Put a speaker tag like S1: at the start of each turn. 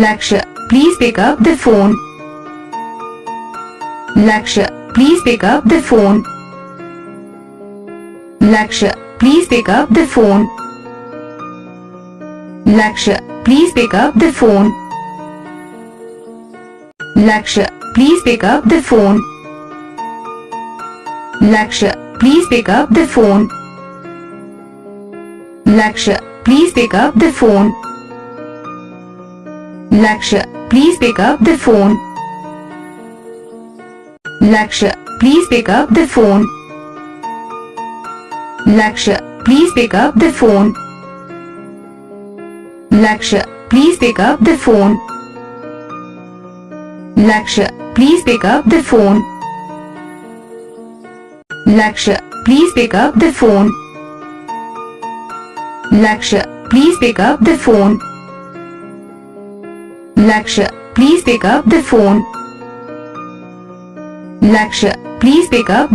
S1: Laksh, please pick up the phone. Laksh, please pick up the phone. Laksh, please pick up the phone. Laksh, please pick up the phone. Laksh, please pick up the phone. Laksh, please pick up the phone. Laksh, please pick up the phone. Laksh, please pick up the phone. Laksh, please pick up the phone. Laksh, please pick up the phone. Laksh, please pick up the phone. Laksh, please pick up the phone. Laksh, please pick up the phone. Laksh, please pick up the phone. Laksh, please pick up the phone. Laksh, please pick up the